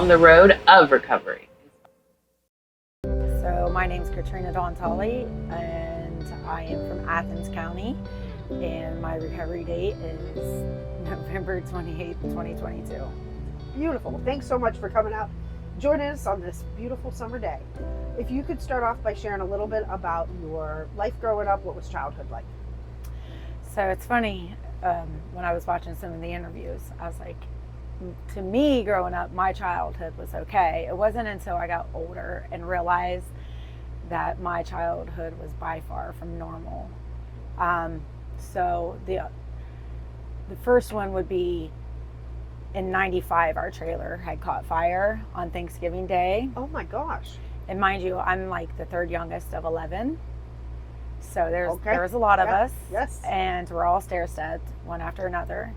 on the road of recovery. So my name's Catrina Tolley, and I am from Athens County, and my recovery date is November 28th, 2022. Beautiful. Thanks so much for coming out, joining us on this beautiful summer day. If you could start off by sharing a little bit about your life growing up, what was childhood like? So it's funny, when I was watching some of the interviews, I was like, to me growing up, my childhood was okay. It wasn't until I got older and realized that my childhood was by far from normal. So the first one would be in 95, our trailer had caught fire on Thanksgiving Day. Oh my gosh. And mind you, I'm like the third youngest of 11. So there was a lot of us. Yes. And we're all stair-stepped, one after another.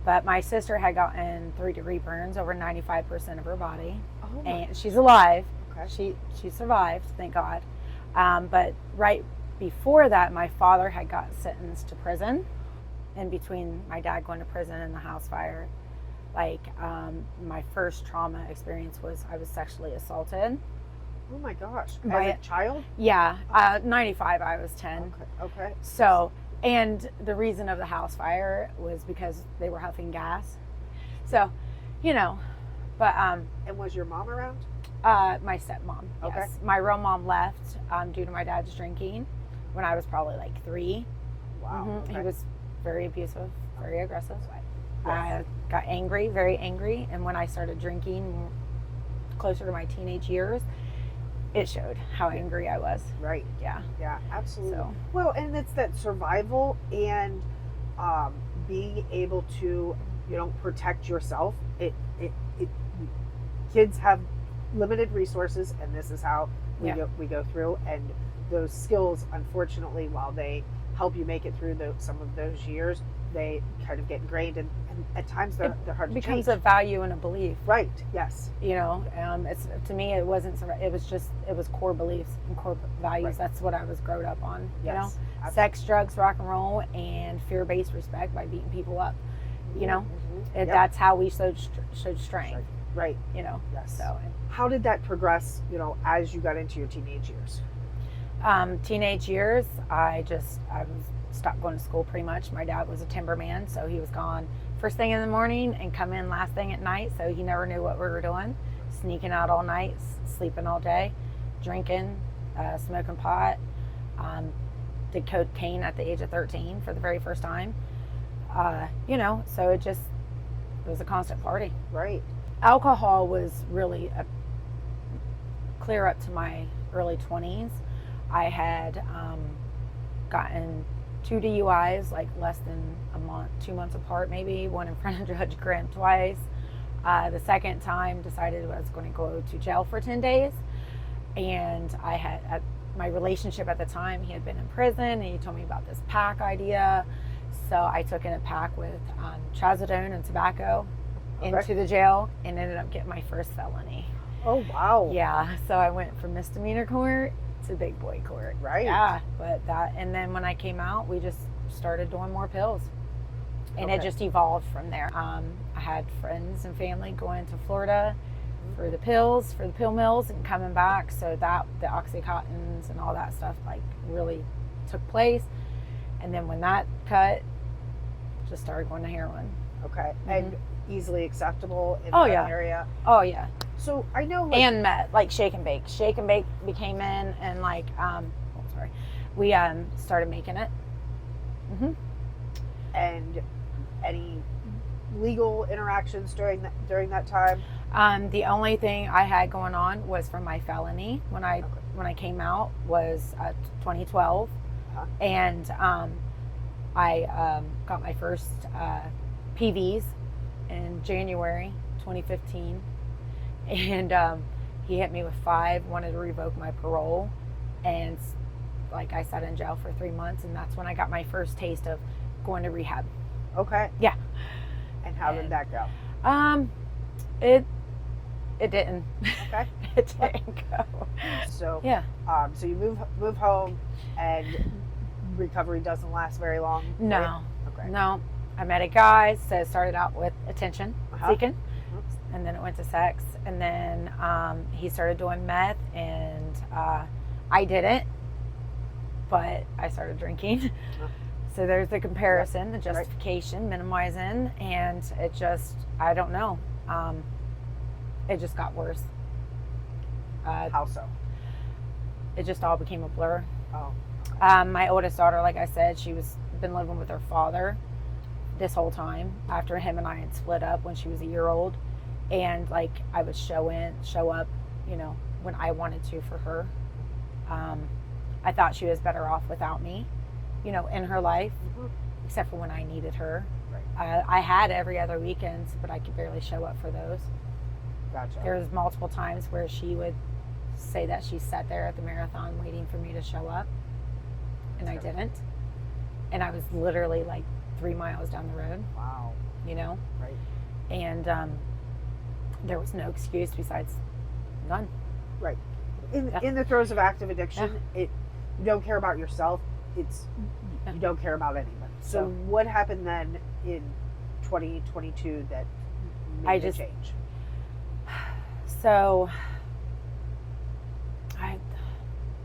But my sister had gotten 3-degree burns over 95% of her body. Oh and she's alive. Okay. She survived, thank God. But right before that, my father had got sentenced to prison. In between my dad going to prison and the house fire, my first trauma experience was I was sexually assaulted. Oh my gosh. By As a child? Yeah. 95, I was 10. Okay. So, and the reason of the house fire was because they were huffing gas. So, but And was your mom around? my stepmom. Okay. Yes. My real mom left due to my dad's drinking when I was probably like 3. Wow. Mm-hmm. Okay. He was very abusive, very aggressive. Yes. I got angry, very angry, and when I started drinking closer to my teenage years, it showed how angry I was. Right. Yeah. Yeah, absolutely. So. Well, and it's that survival and being able to, protect yourself. Kids have limited resources, and this is how we go through. And those skills, unfortunately, while they help you make it through some of those years, they kind of get ingrained, and at times they're hard to change. It becomes a value and a belief. Right. Yes. It's, to me, it wasn't. It was core beliefs and core values. Right. That's what I was grown up on. Yes. Sex, drugs, rock and roll, and fear-based respect by beating people up. Mm-hmm. That's how we showed strength. Right. Yes. So. How did that progress? As you got into your teenage years. Teenage years, I stopped going to school pretty much. My dad was a timberman, so he was gone first thing in the morning and come in last thing at night, so he never knew what we were doing. Sneaking out all night, sleeping all day, drinking, smoking pot, did cocaine at the age of 13 for the very first time. So it was a constant party. Right. Alcohol was really clear up to my early 20s. I had gotten 2 DUIs, like less than a month, 2 months apart maybe, one in front of Judge Grant twice. The second time decided I was going to go to jail for 10 days. And I had, my relationship at the time, he had been in prison, and he told me about this pack idea. So I took in a pack with trazodone and tobacco into the jail and ended up getting my first felony. Oh, wow. Yeah, so I went from misdemeanor court to big boy court. Right. Yeah, and then when I came out, we just started doing more pills. And it just evolved from there. I had friends and family going to Florida for the pills, for the pill mills, and coming back. So that the Oxycontins and all that stuff really took place. And then when that cut, just started going to heroin. Okay. Mm-hmm. And easily acceptable in that area. Oh yeah. So I know and met shake and bake. Shake and bake became in, and we started making it. Mm-hmm. And any legal interactions during that time? The only thing I had going on was from my felony when I came out was 2012, and I got my first PVs in January 2015, and he hit me with 5, wanted to revoke my parole, and I sat in jail for 3 months, and that's when I got my first taste of going to rehab. Okay. Yeah. And how did that go? It didn't. Okay. It didn't go. So yeah. So you move home, and recovery doesn't last very long. No. Right? Okay. No. I met a guy, so started out with attention seeking. and then it went to sex, and then he started doing meth, and I didn't, but I started drinking. So there's the comparison, the justification, minimizing, and it just, I don't know. It just got worse. How so? It just all became a blur. Oh. My oldest daughter, like I said, she was been living with her father this whole time after him and I had split up when she was a year old, and like I would show up, you know, when I wanted to for her. I thought she was better off without me, you know, in her life, except for when I needed her. Right. I had every other weekends, but I could barely show up for those. Gotcha. There was multiple times where she would say that she sat there at the marathon waiting for me to show up, and I didn't. And I was literally like 3 miles down the road. Wow. You know? Right. And there was no excuse besides none. Right. In the throes of active addiction, you don't care about yourself. You don't care about anybody. So what happened then in 2022 that made the change? So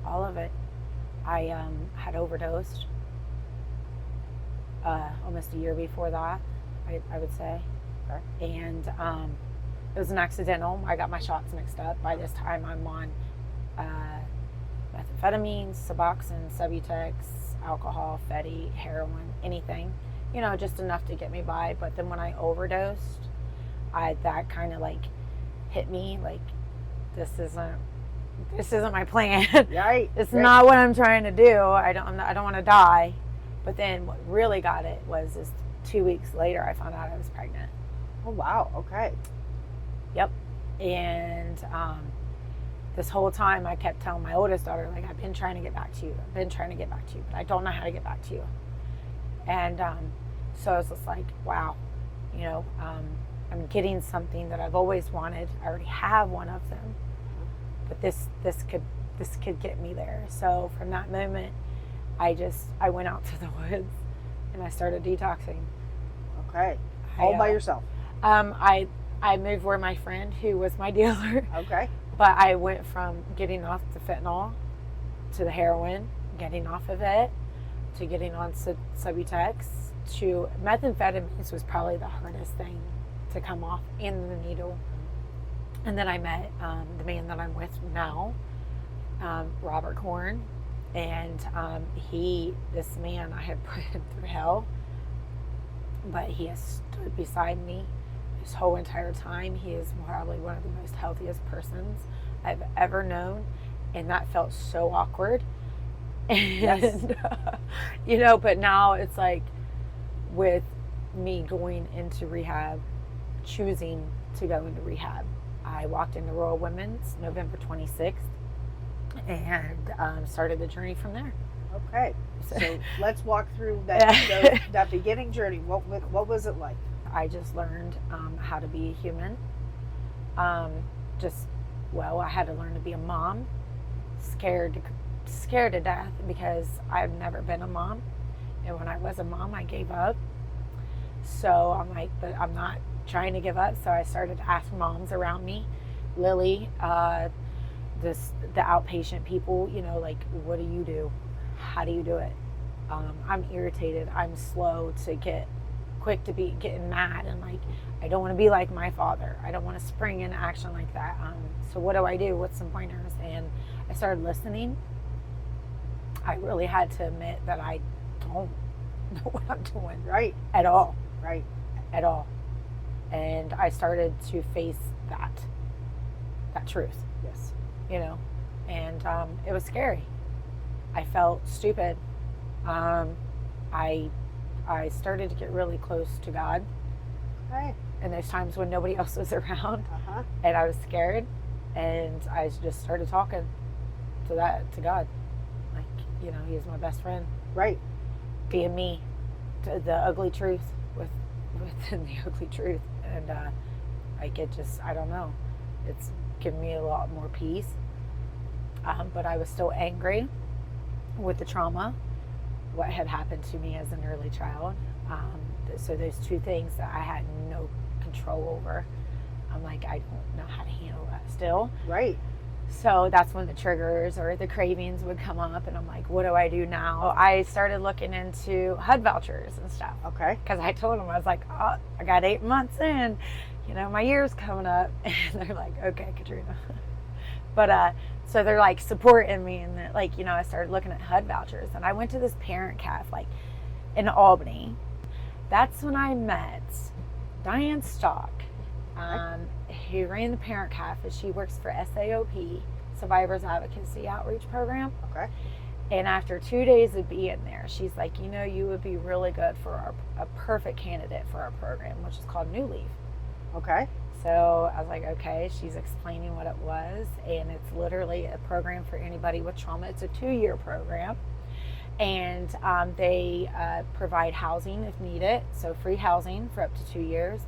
all of it. I had overdosed almost a year before that, I would say. Okay. And it was an accidental. I got my shots mixed up. By this time, I'm on methamphetamines, Suboxone, Subutex, alcohol, Fetty, heroin, anything. You know, just enough to get me by. But then when I overdosed, that kind of like hit me like, this isn't my plan. Right. It's not what I'm trying to do. I don't want to die. But then what really got it was 2 weeks later, I found out I was pregnant. Oh, wow. Okay. Yep. And this whole time I kept telling my oldest daughter, like, I've been trying to get back to you. I've been trying to get back to you, but I don't know how to get back to you. And so I was just like, wow, you know, I'm getting something that I've always wanted. I already have one of them, but this could get me there. So from that moment, I went out to the woods and I started detoxing. Okay. All by yourself? I moved where my friend, who was my dealer. Okay. But I went from getting off the fentanyl to the heroin, getting off of it, to getting on Subutex, to methamphetamines was probably the hardest thing to come off, and the needle. And then I met the man that I'm with now, Robert Korn, and this man, I had put him through hell, but he has stood beside me this whole entire time. He is probably one of the most healthiest persons I've ever known, and that felt so awkward. And you know, but now it's like, with me going into rehab, choosing to go into rehab, I walked into Royal Women's November 26th and started the journey from there. Okay, so let's walk through that beginning journey. What was it like? I just learned how to be a human. I had to learn to be a mom. Scared to death because I've never been a mom, and when I was a mom, I gave up. So I'm like, but I'm not trying to give up. So I started to ask moms around me, Lily, the outpatient people, you know, like, what do you do? How do you do it? I'm irritated. I'm slow to get quick to be getting mad, and like, I don't want to be like my father. I don't want to spring into action like that. So what do I do? What's some pointers? And I started listening. I really had to admit that I don't know what I'm doing. Right. At all. Right. At all. And I started to face that truth. Yes. You know, and it was scary. I felt stupid. I started to get really close to God. Okay. And there's times when nobody else was around, Uh-huh. and I was scared, and I just started talking to God. Like, you know, He is my best friend. Right. Being me, to the ugly truth within the ugly truth. And like, it just, I don't know, it's given me a lot more peace. But I was still angry with the trauma, what had happened to me as an early child. So there's two things that I had no control over. I'm like, I don't know how to handle that still. Right. So that's when the triggers or the cravings would come up, and I'm like, what do I do now? I started looking into HUD vouchers and stuff. Okay. Because I told them, I was like, oh, I got 8 months in, you know, my year's coming up. And they're like, okay, Catrina. But so they're like supporting me, and like, you know, I started looking at HUD vouchers, and I went to this parent cafe like in Albany. That's when I met Diane Stock, who ran the parent cafe. She works for SAOP, Survivors Advocacy Outreach Program. Okay. And after 2 days of being there, she's like, you know, you would be really good for a perfect candidate for our program, which is called New Leaf. Okay. So I was like, okay. She's explaining what it was, and it's literally a program for anybody with trauma. It's a 2-year program, and they provide housing if needed, so free housing for up to 2 years.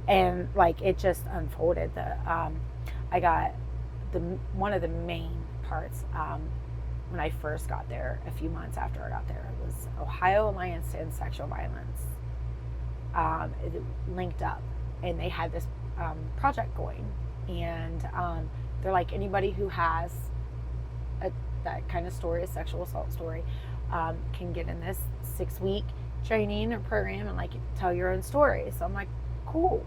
And like, it just unfolded. I got one of the main parts when I first got there, a few months after I got there, was Ohio Alliance to End Sexual Violence. It linked up, and they had this project going, and they're like, anybody who has that kind of story, a sexual assault story, can get in this 6-week training or program and like tell your own story. So I'm like, cool,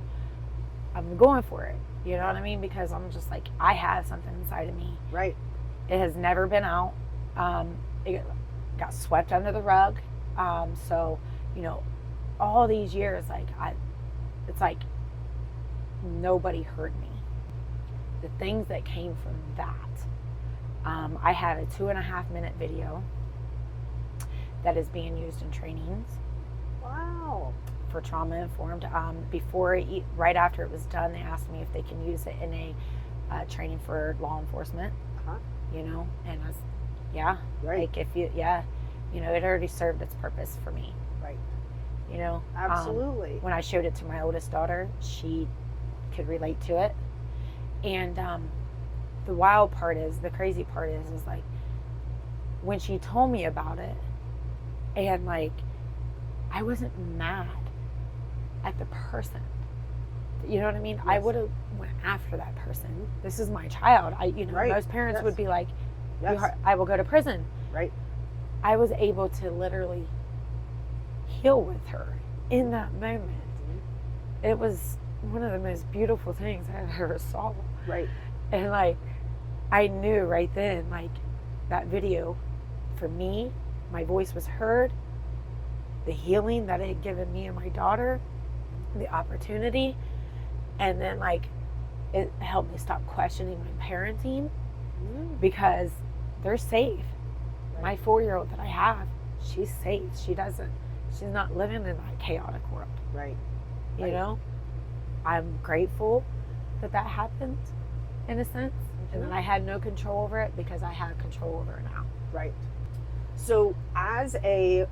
I'm going for it. You know what I mean? Because I'm just like, I have something inside of me. Right. It has never been out. It got swept under the rug. So, you know, all these years, like it's like nobody heard me. The things that came from that. I have a 2.5-minute video that is being used in trainings. Wow. For trauma informed. Right after it was done, they asked me if they can use it in a training for law enforcement. You know, and I was, yeah, right. Like if you, yeah, you know, it already served its purpose for me. Right. You know, absolutely. When I showed it to my oldest daughter, she could relate to it, and the wild part is, the crazy part is like when she told me about it, and like I wasn't mad at the person. You know what I mean? Yes. I would have went after that person. This is my child. Right. Most parents yes. would be like, yes. I will go to prison. Right. I was able to literally heal with her in that moment. Mm-hmm. It was one of the most beautiful things I ever saw. Right. And like, I knew right then, like, that video, for me, my voice was heard, the healing that it had given me and my daughter, the opportunity, and then like it helped me stop questioning my parenting, because they're safe. Right. My 4-year-old that I have, she's safe. She's not living in that chaotic world. Right. You know, I'm grateful that happened in a sense, and that I had no control over it, because I have control over it now. Right. So as a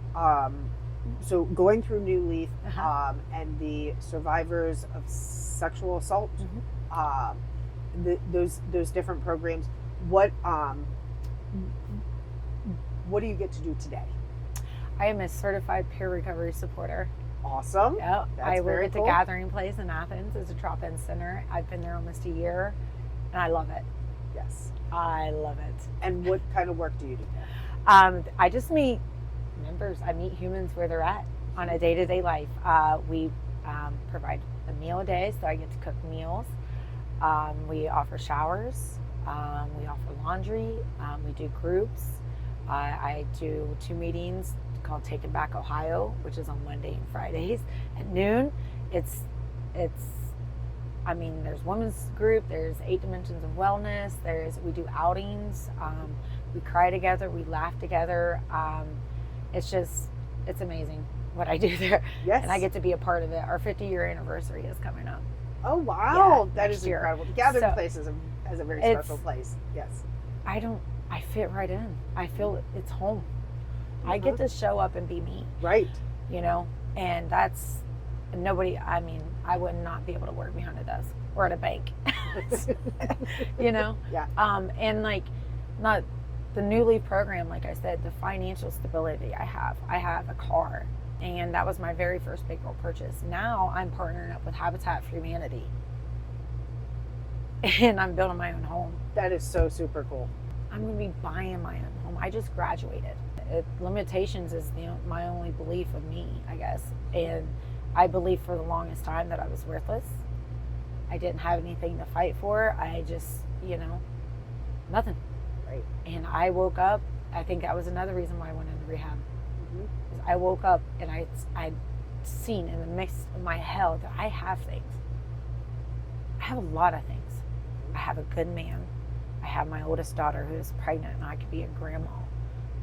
so going through New Leaf, and the survivors of sexual assault, those different programs, what do you get to do today? I am a certified peer recovery supporter. Awesome. Yep. I work at the cool. Gathering Place in Athens as a drop-in center. I've been there almost a year, and I love it. Yes. I love it. And what kind of work do you do there? I just meet members. I meet humans where they're at on a day-to-day life. We provide a meal a day, so I get to cook meals. We offer showers. We offer laundry. We do groups. I do 2 meetings called Taking Back Ohio, which is on Monday and Fridays at noon. It's there's women's group, there's 8 dimensions of wellness, we do outings, we cry together, we laugh together. It's amazing what I do there. Yes. And I get to be a part of it. Our 50-year anniversary is coming up. Oh, wow. Yeah, that is year. incredible. The Gathering Place is a very special place. Yes. I fit right in. I feel it's home. I get to show up and be me. Right. You know, and that's nobody, I would not be able to work behind a desk or at a bank. You know? Yeah. And like, not the New Leaf program, like I said, the financial stability I have a car, and that was my very first big girl purchase. Now I'm partnering up with Habitat for Humanity, and I'm building my own home. That is so super cool. I'm going to be buying my own home. I just graduated. Limitations is my only belief of me, I guess. And I believed for the longest time that I was worthless. I didn't have anything to fight for. I just, nothing. Right. And I woke up. I think that was another reason why I went into rehab. Mm-hmm. I woke up and I'd seen in the midst of my hell that I have things. I have a lot of things. I have a good man. I have my oldest daughter who is pregnant and I could be a grandma.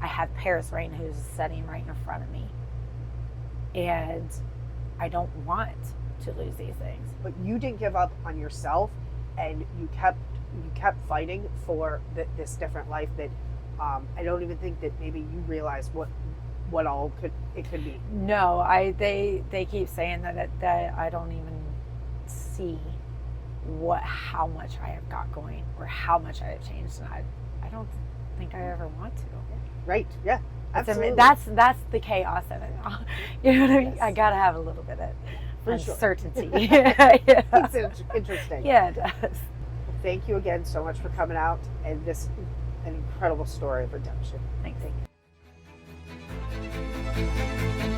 I have Paris Rain who's sitting right in front of me. And I don't want to lose these things. But you didn't give up on yourself, and you kept fighting for this different life that I don't even think that maybe you realize what all it could be. No, they keep saying that I don't even see how much I have got going or how much I have changed, and I don't think I ever want to. Right? Yeah. Absolutely. That's the chaos in it. You know what I mean? Yes. I gotta have a little bit of For sure. uncertainty. Yeah. It's interesting. Yeah, it does. Thank you again so much for coming out and this an incredible story of redemption. Thanks. Thank you.